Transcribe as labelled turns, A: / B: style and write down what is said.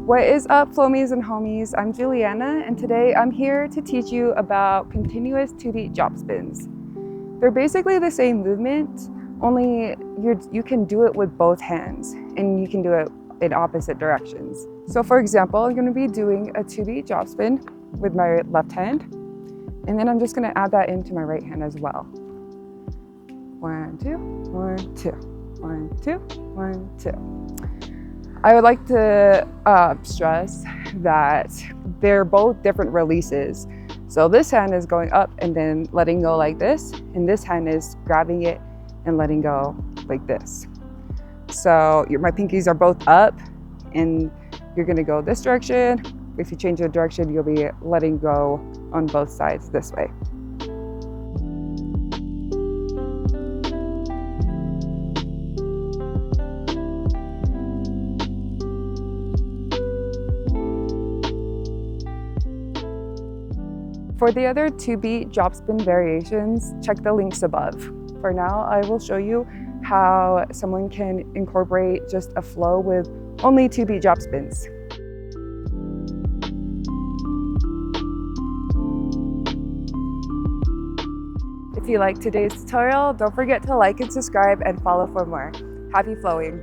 A: What is up, Flowmies and homies? I'm Julianna, and today I'm here to teach you about continuous 2-beat drop spins. They're basically the same movement, only you can do it with both hands, and you can do it in opposite directions. So for example, I'm going to be doing a 2-beat drop spin with my left hand, and then I'm just going to add that into my right hand as well. 1, 2, 1, 2, 1, 2, 1, 2. I would like to stress that they're both different releases. So this hand is going up and then letting go like this, and this hand is grabbing it and letting go like this. So my pinkies are both up, and you're gonna go this direction. If you change the direction, you'll be letting go on both sides this way. For the other 2-beat drop spin variations, check the links above. For now, I will show you how someone can incorporate just a flow with only 2-beat drop spins. If you liked today's tutorial, don't forget to like and subscribe and follow for more. Happy flowing!